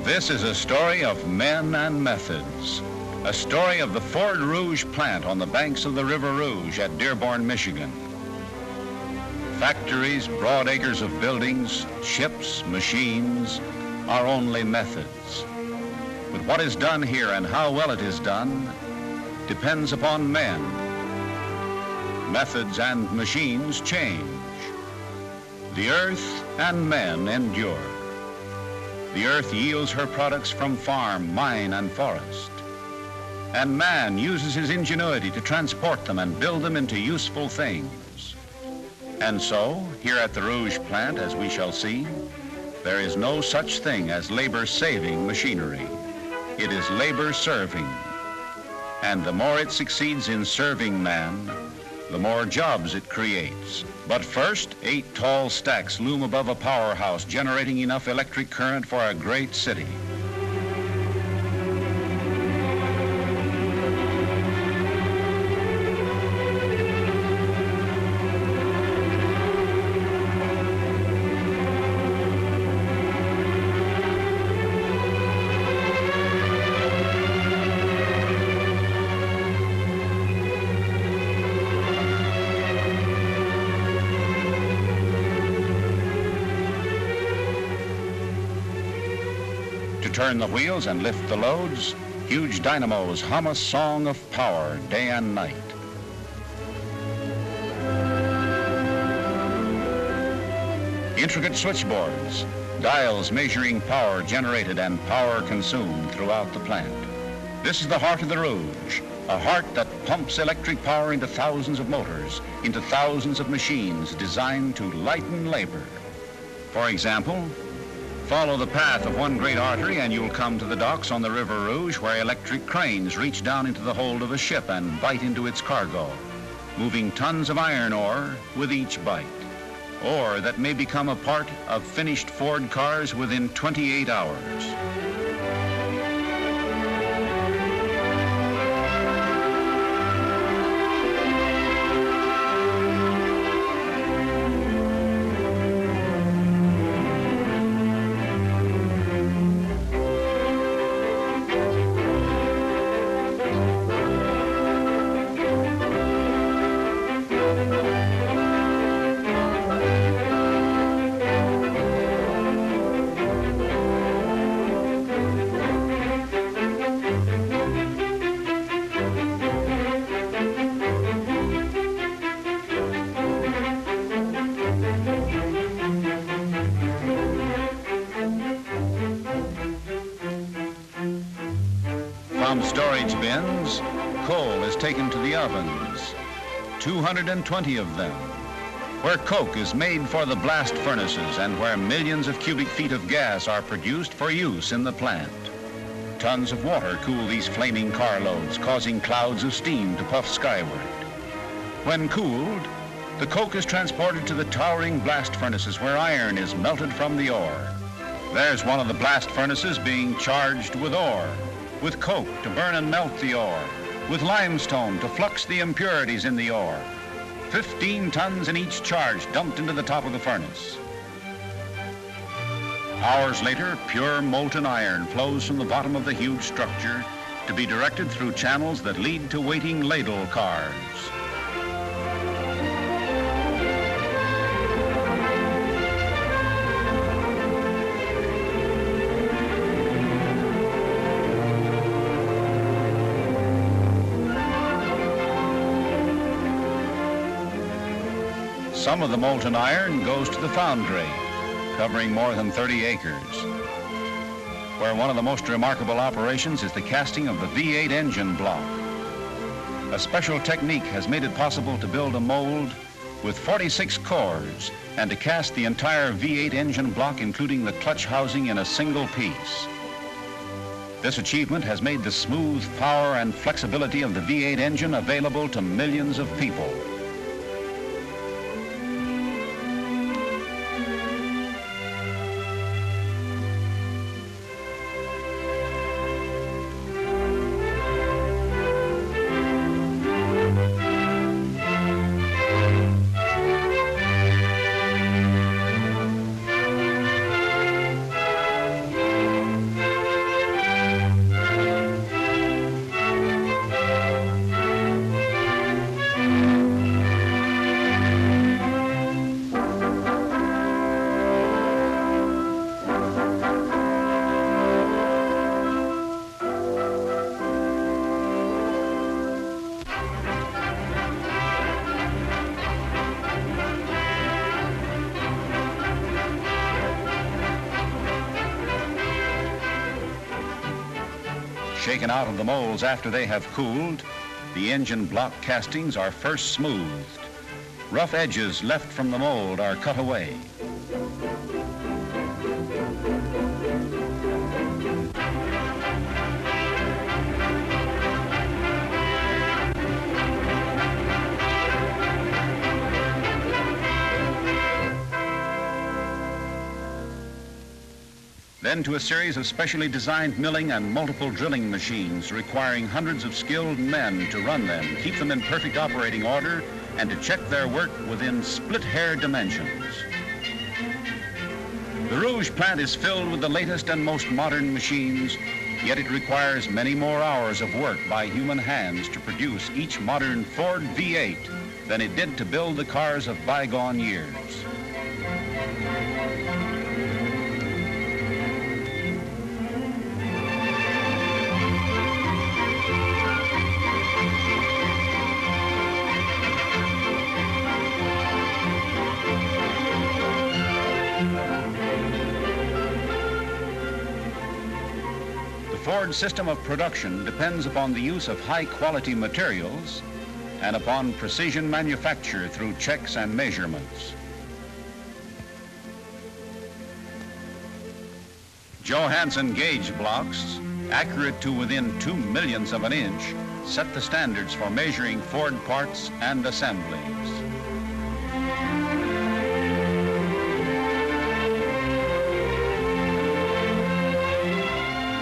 This is a story of men and methods. A story of the Ford Rouge plant on the banks of the River Rouge at Dearborn, Michigan. Factories, broad acres of buildings, ships, machines are only methods. But what is done here and how well it is done depends upon men. Methods and machines change. The earth and men endure. The earth yields her products from farm, mine, and forest. And man uses his ingenuity to transport them and build them into useful things. And so, here at the Rouge plant, as we shall see, there is no such thing as labor-saving machinery. It is labor-serving. And the more it succeeds in serving man, the more jobs it creates. But first, 8 tall stacks loom above a powerhouse, generating enough electric current for a great city. To turn the wheels and lift the loads, huge dynamos hum a song of power day and night. Intricate switchboards, dials measuring power generated and power consumed throughout the plant. This is the heart of the Rouge, a heart that pumps electric power into thousands of motors, into thousands of machines designed to lighten labor. For example, follow the path of one great artery and you'll come to the docks on the River Rouge where electric cranes reach down into the hold of a ship and bite into its cargo, moving tons of iron ore with each bite, ore that may become a part of finished Ford cars within 28 hours. From storage bins, coal is taken to the ovens, 220 of them, where coke is made for the blast furnaces and where millions of cubic feet of gas are produced for use in the plant. Tons of water cool these flaming carloads, causing clouds of steam to puff skyward. When cooled, the coke is transported to the towering blast furnaces where iron is melted from the ore. There's one of the blast furnaces being charged with ore, with coke to burn and melt the ore, with limestone to flux the impurities in the ore. 15 tons in each charge dumped into the top of the furnace. Hours later, pure molten iron flows from the bottom of the huge structure to be directed through channels that lead to waiting ladle cars. Some of the molten iron goes to the foundry, covering more than 30 acres, where one of the most remarkable operations is the casting of the V8 engine block. A special technique has made it possible to build a mold with 46 cores and to cast the entire V8 engine block, including the clutch housing, in a single piece. This achievement has made the smooth power and flexibility of the V8 engine available to millions of people. Shaken out of the molds after they have cooled, the engine block castings are first smoothed. Rough edges left from the mold are cut away. Then to a series of specially designed milling and multiple drilling machines requiring hundreds of skilled men to run them, keep them in perfect operating order, and to check their work within split-hair dimensions. The Rouge plant is filled with the latest and most modern machines, yet it requires many more hours of work by human hands to produce each modern Ford V8 than it did to build the cars of bygone years. The Ford system of production depends upon the use of high-quality materials and upon precision manufacture through checks and measurements. Johansson gauge blocks, accurate to within 2 millionths of an inch, set the standards for measuring Ford parts and assemblies.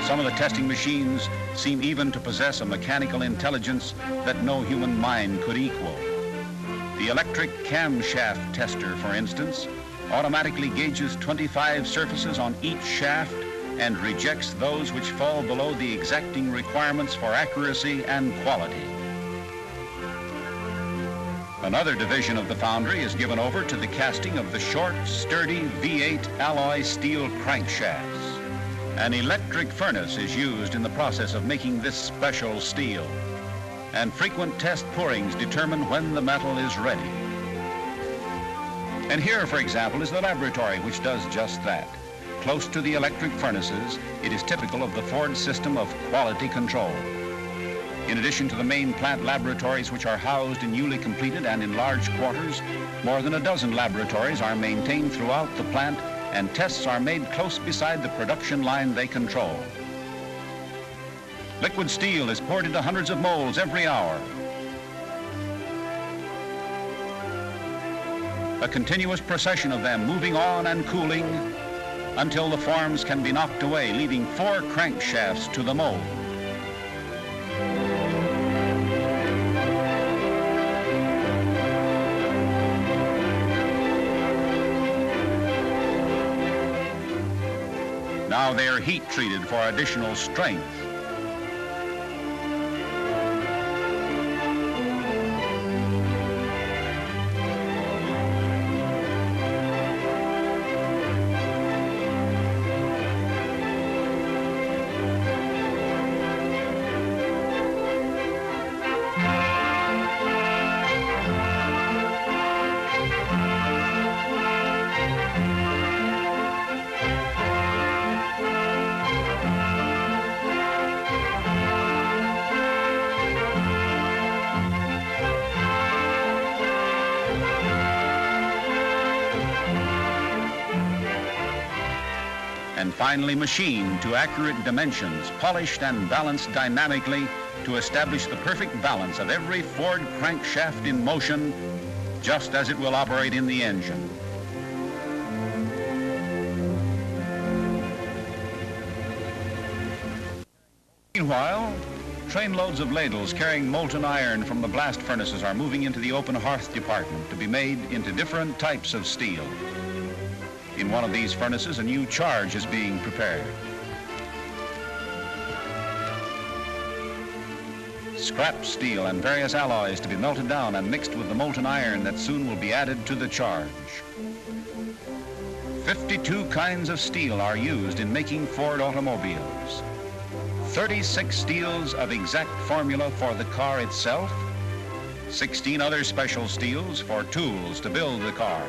Some of the testing machines seem even to possess a mechanical intelligence that no human mind could equal. The electric camshaft tester, for instance, automatically gauges 25 surfaces on each shaft and rejects those which fall below the exacting requirements for accuracy and quality. Another division of the foundry is given over to the casting of the short, sturdy V8 alloy steel crankshafts. An electric furnace is used in the process of making this special steel, and frequent test pourings determine when the metal is ready. And here, for example, is the laboratory which does just that. Close to the electric furnaces, it is typical of the Ford system of quality control. In addition to the main plant laboratories which are housed in newly completed and enlarged quarters, more than a dozen laboratories are maintained throughout the plant, and tests are made close beside the production line they control. Liquid steel is poured into hundreds of molds every hour. A continuous procession of them moving on and cooling until the forms can be knocked away, leaving 4 crankshafts to the mold. Now they are heat treated for additional strength. And finally machined to accurate dimensions, polished and balanced dynamically to establish the perfect balance of every Ford crankshaft in motion, just as it will operate in the engine. Meanwhile, trainloads of ladles carrying molten iron from the blast furnaces are moving into the open hearth department to be made into different types of steel. In one of these furnaces, a new charge is being prepared. Scrap steel and various alloys to be melted down and mixed with the molten iron that soon will be added to the charge. 52 kinds of steel are used in making Ford automobiles. 36 steels of exact formula for the car itself, 16 other special steels for tools to build the car.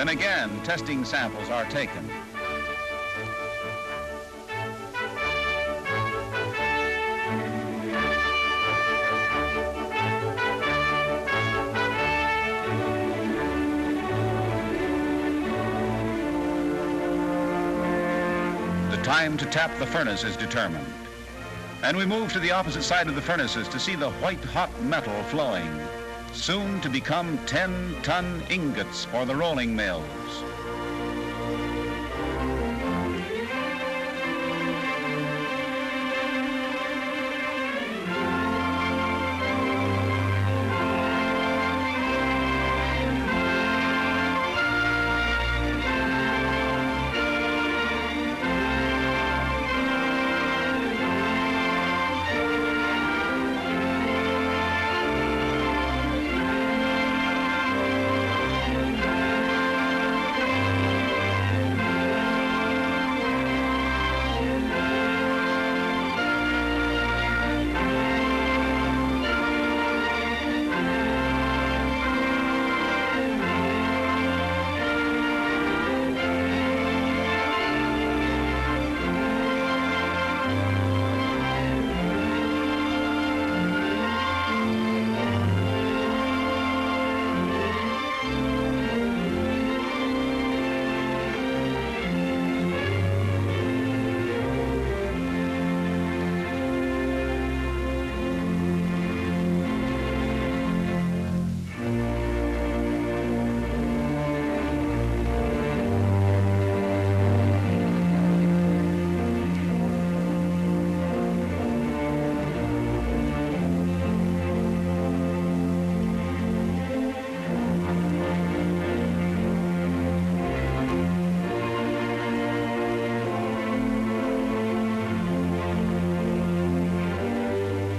Then again, testing samples are taken. The time to tap the furnace is determined. And we move to the opposite side of the furnaces to see the white-hot metal flowing, soon to become 10-ton ingots for the rolling mills.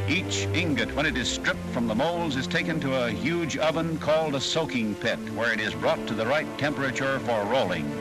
Each ingot, when it is stripped from the molds, is taken to a huge oven called a soaking pit, where it is brought to the right temperature for rolling.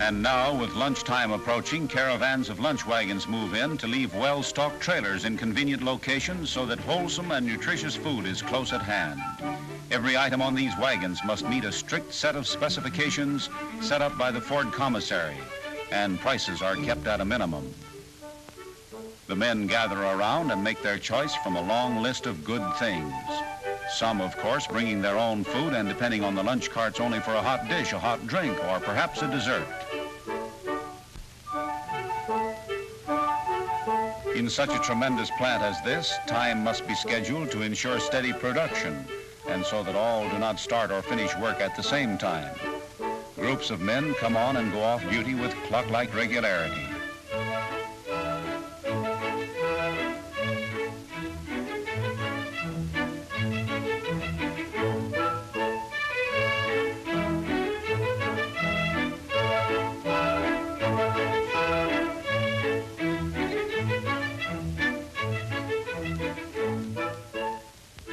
And now, with lunchtime approaching, caravans of lunch wagons move in to leave well-stocked trailers in convenient locations so that wholesome and nutritious food is close at hand. Every item on these wagons must meet a strict set of specifications set up by the Ford commissary, and prices are kept at a minimum. The men gather around and make their choice from a long list of good things. Some, of course, bringing their own food and, depending on the lunch carts, only for a hot dish, a hot drink, or perhaps a dessert. In such a tremendous plant as this, time must be scheduled to ensure steady production, and so that all do not start or finish work at the same time. Groups of men come on and go off duty with clock-like regularity.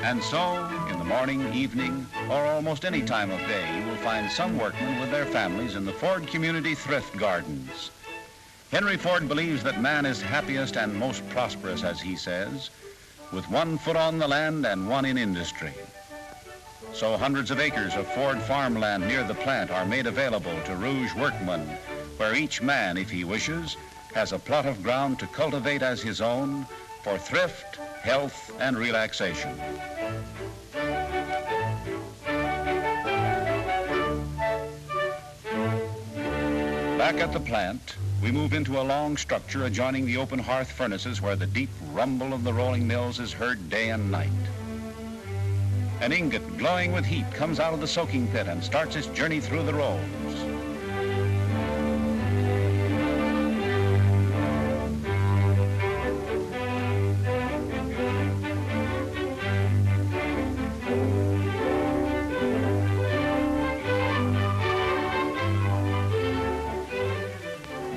And so, in the morning, evening, or almost any time of day, you will find some workmen with their families in the Ford Community Thrift Gardens. Henry Ford believes that man is happiest and most prosperous, as he says, with one foot on the land and one in industry. So hundreds of acres of Ford farmland near the plant are made available to Rouge workmen, where each man, if he wishes, has a plot of ground to cultivate as his own for thrift, health, and relaxation. Back at the plant, we move into a long structure adjoining the open hearth furnaces where the deep rumble of the rolling mills is heard day and night. An ingot glowing with heat comes out of the soaking pit and starts its journey through the rolls.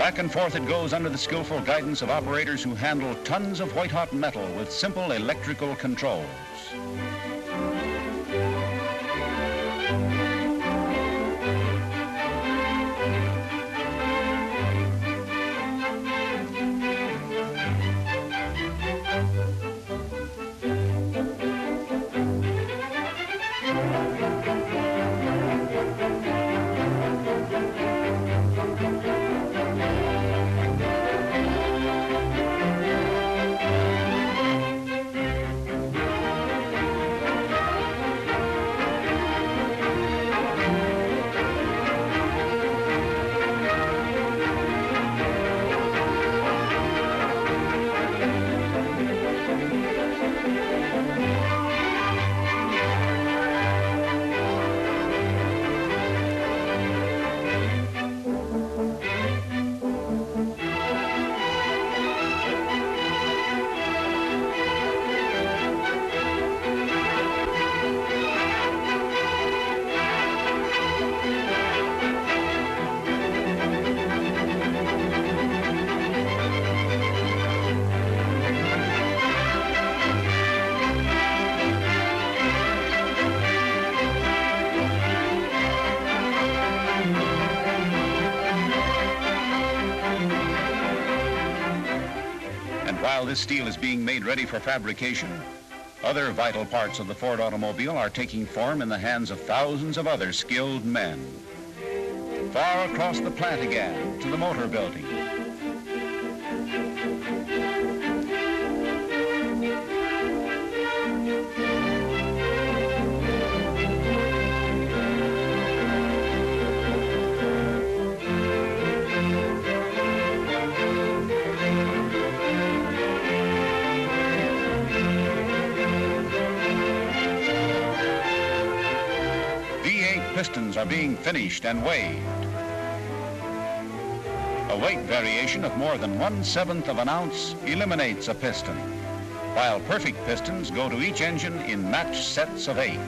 Back and forth it goes under the skillful guidance of operators who handle tons of white-hot metal with simple electrical controls. While this steel is being made ready for fabrication, other vital parts of the Ford automobile are taking form in the hands of thousands of other skilled men. Far across the plant again, to the motor building. Pistons are being finished and weighed. A weight variation of more than 1/7 of an ounce eliminates a piston, while perfect pistons go to each engine in matched sets of 8.